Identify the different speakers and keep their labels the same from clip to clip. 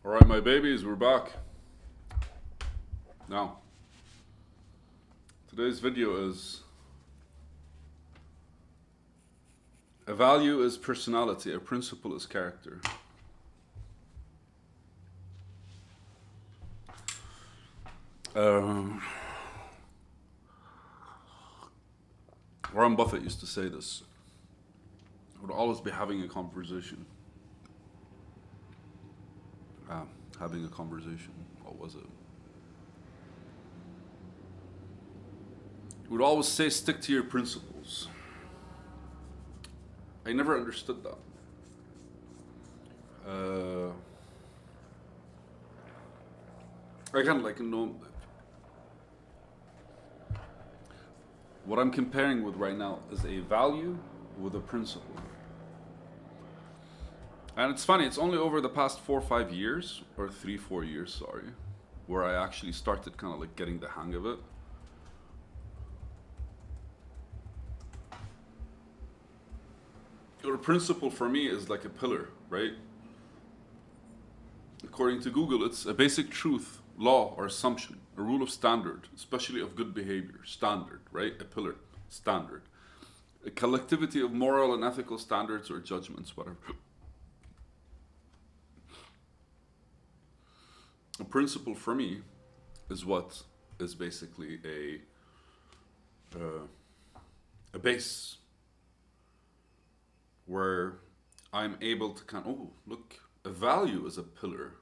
Speaker 1: Alright, my babies, we're back. Now, today's video is a value is personality, a principle is character. Uh, Warren Buffett used to say this. Would always be having a conversation. Having a conversation. What was it? He would always say, stick to your principles. I never understood that. Again, what I'm comparing with right now is a value with a principle. And it's funny, it's only over the past 4 or 5 years, or 3, 4 years, sorry, where I actually started kind of like getting the hang of it. Your principle for me is like a pillar, right? According to Google, it's a basic truth, law, or assumption, a rule of standard, especially of good behavior, standard, right? A pillar, standard. A collectivity of moral and ethical standards or judgments, whatever. A principle for me is what is basically a base where I'm able to look, a value is a pillar.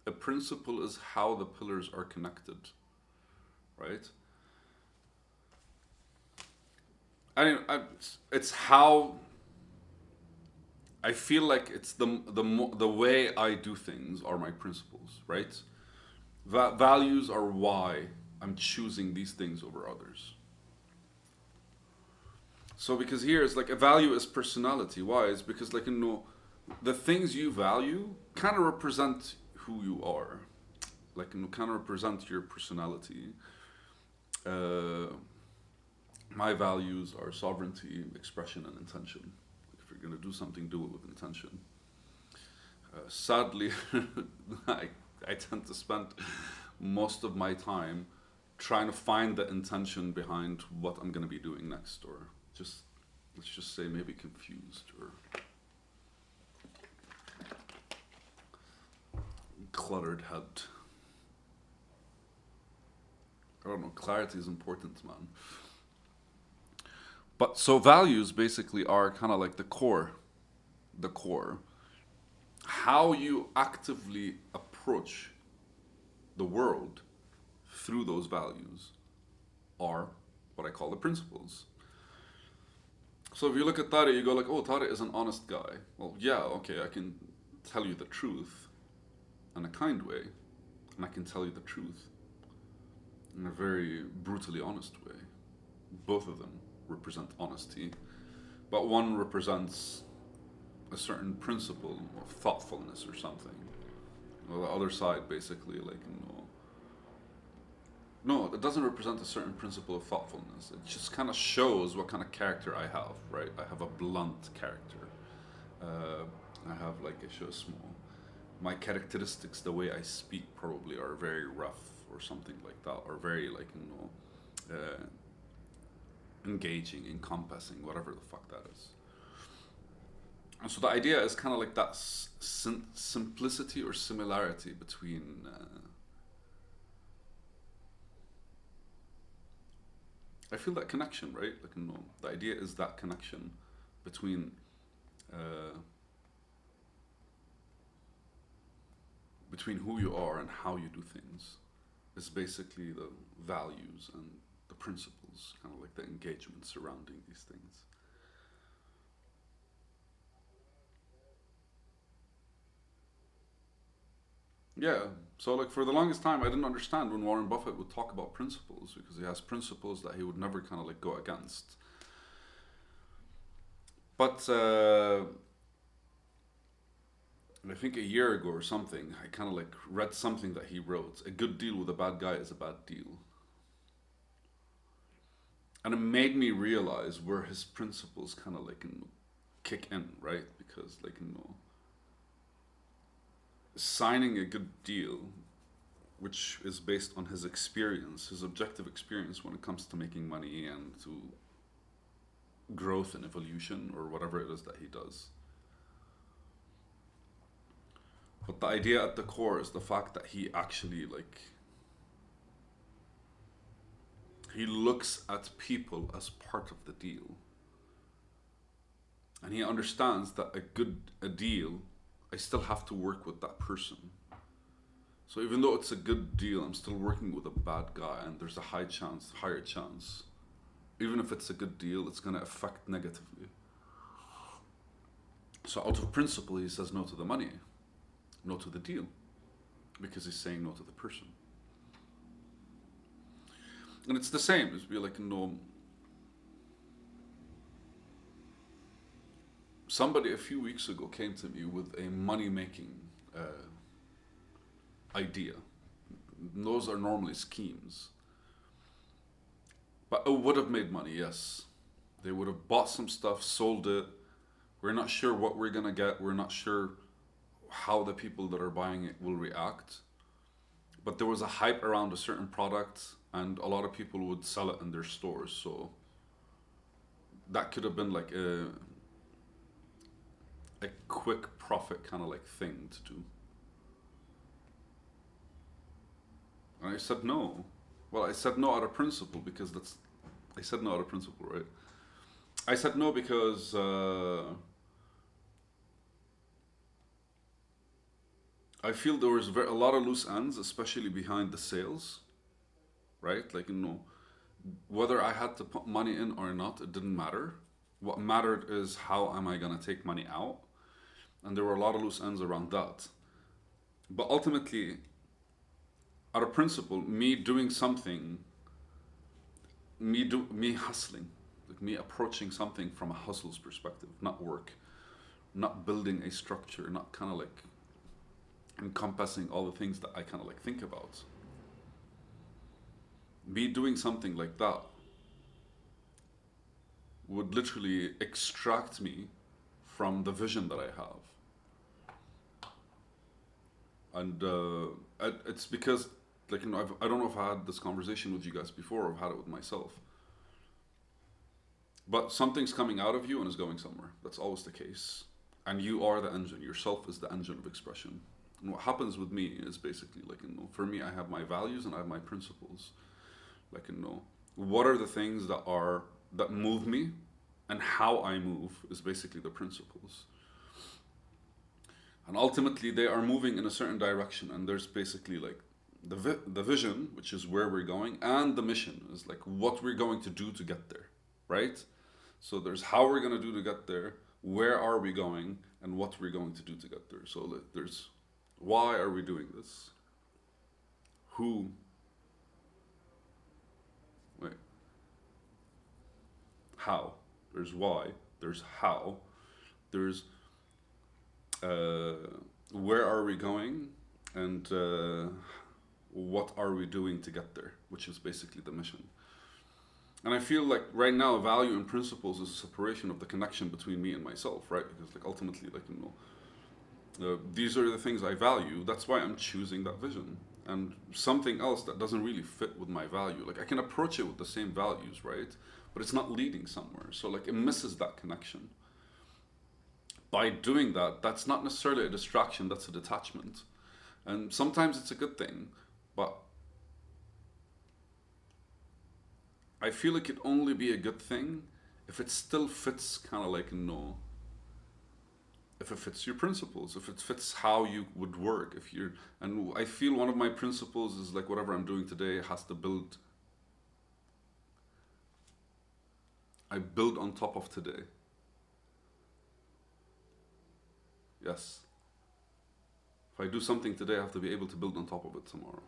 Speaker 1: A principle is how the pillars are connected, right? It's how I feel like it's the way I do things are my principles, right? Values are why I'm choosing these things over others. So because here it's like a value is personality. Why? It's because the things you value kind of represent who you are, kind of represent your personality. My values are sovereignty, expression, and intention. If you're gonna do something, do it with intention. Sadly, I tend to spend most of my time trying to find the intention behind what I'm gonna be doing next, or just let's just say maybe confused or cluttered head. I don't know, clarity is important, man. But so values basically are kind of like the core. How you actively approach the world through those values are what I call the principles. So if you look at Tariq, you go like, oh, Tariq is an honest guy. Well, yeah, okay, I can tell you the truth in a kind way, and I can tell you the truth in a very brutally honest way. Both of them represent honesty, but one represents a certain principle of thoughtfulness or something. Well, the other side basically, no, it doesn't represent a certain principle of thoughtfulness. It just kind of shows what kind of character I have, right? I have a blunt character. I have like a show small. My characteristics, the way I speak, probably are very rough or something like that, or very engaging, encompassing, whatever the fuck that is. And so the idea is kind of like that simplicity or similarity between. I feel that connection, right? The idea is that connection between between who you are and how you do things is basically the values and the principles, kind of like the engagement surrounding these things. Yeah, so like for the longest time, I didn't understand when Warren Buffett would talk about principles because he has principles that he would never kind of like go against. But I think a year ago or something, I kind of like read something that he wrote. A good deal with a bad guy is a bad deal. And it made me realize where his principles kind of kick in, right? Because signing a good deal, which is based on his experience, his objective experience when it comes to making money and to growth and evolution or whatever it is that he does. But the idea at the core is the fact that he actually like he looks at people as part of the deal. And he understands that a deal, I still have to work with that person. So even though it's a good deal, I'm still working with a bad guy, and there's a higher chance. Even if it's a good deal, it's gonna affect negatively. So out of principle, he says no to the money, no to the deal, because he's saying no to the person. And it's the same. It's be like, no. Somebody a few weeks ago came to me with a money-making idea. Those are normally schemes. But it would have made money, yes. They would have bought some stuff, sold it. We're not sure what we're gonna get. We're not sure how the people that are buying it will react. But there was a hype around a certain product, and a lot of people would sell it in their stores. So that could have been like a quick profit kind of like thing to do. And I said no. Well, I said no out of principle because I said no out of principle, right? I said no because I feel there was a lot of loose ends, especially behind the sales, right? Like, whether I had to put money in or not, it didn't matter. What mattered is how am I gonna take money out? And there were a lot of loose ends around that. But ultimately, out of principle, me doing something, me hustling, like me approaching something from a hustle's perspective, not work, not building a structure, not kind of like encompassing all the things that I kind of like think about. Me doing something like that would literally extract me from the vision that I have. And it's because, like, I don't know if I had this conversation with you guys before or I've had it with myself. But something's coming out of you and is going somewhere. That's always the case. And you are the engine. Yourself is the engine of expression. And what happens with me is basically, like, for me, I have my values and I have my principles. Like, what are the things that move me, and how I move is basically the principles. And ultimately, they are moving in a certain direction, and there's basically like the vision, which is where we're going, and the mission is like what we're going to do to get there, right? So there's how we're going to do to get there, where are we going, and what we're going to do to get there. So there's why are we doing this? Who? Wait. How? There's why. There's how. There's where are we going, and what are we doing to get there, which is basically the mission. And I feel like right now, value and principles is a separation of the connection between me and myself, right? Because like ultimately, like these are the things I value. That's why I'm choosing that vision. And something else that doesn't really fit with my value, like I can approach it with the same values, right? But it's not leading somewhere. So like it misses that connection. By doing that, that's not necessarily a distraction, that's a detachment. And sometimes it's a good thing, but I feel it could only be a good thing if it still fits kind of like, if it fits your principles, if it fits how you would work, and I feel one of my principles is like whatever I'm doing today has to I build on top of today. Yes. If I do something today, I have to be able to build on top of it tomorrow.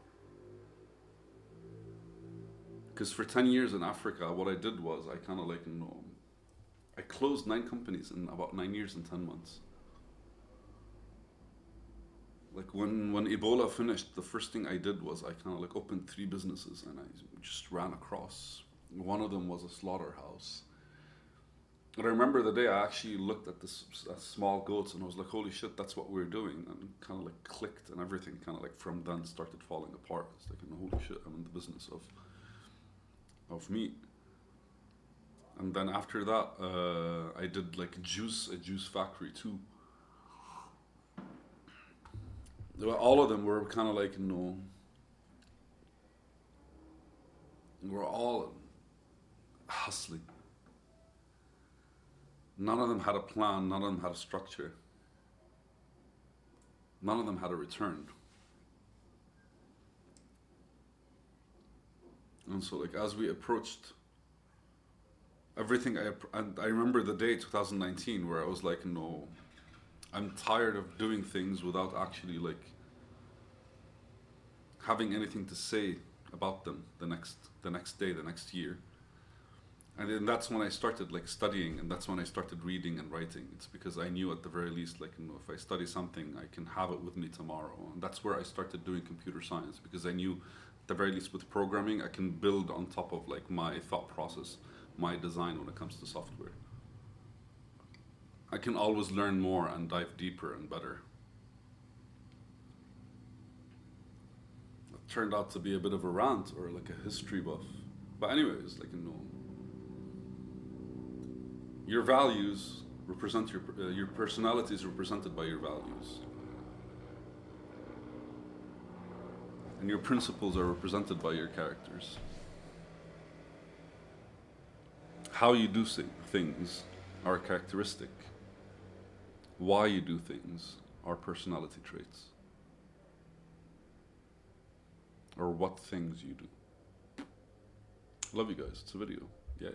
Speaker 1: Because for 10 years in Africa, what I did was I kind of like, I closed 9 companies in about 9 years and 10 months. Like when Ebola finished, the first thing I did was I kind of like opened 3 businesses and I just ran across. One of them was a slaughterhouse. But I remember the day I actually looked at this small goats and I was like, holy shit, that's what we're doing. And kind of like clicked and everything kind of like from then started falling apart. It's like, holy shit, I'm in the business of meat. And then after that, I did like a juice factory too. All of them were kind of like, we're all hustling. None of them had a plan, none of them had a structure. None of them had a return. And so like as we approached everything, and I remember the day 2019 where I was like, no, I'm tired of doing things without actually like having anything to say about them the next day, the next year. And then that's when I started like studying, and that's when I started reading and writing. It's because I knew at the very least, like, if I study something, I can have it with me tomorrow. And that's where I started doing computer science, because I knew at the very least with programming, I can build on top of like my thought process, my design when it comes to software. I can always learn more and dive deeper and better. It turned out to be a bit of a rant or like a history buff. But anyways, like, your values represent your personality is represented by your values, and your principles are represented by your characters. How you do things are characteristic. Why you do things are personality traits, or what things you do. Love you guys. It's a video. Yay.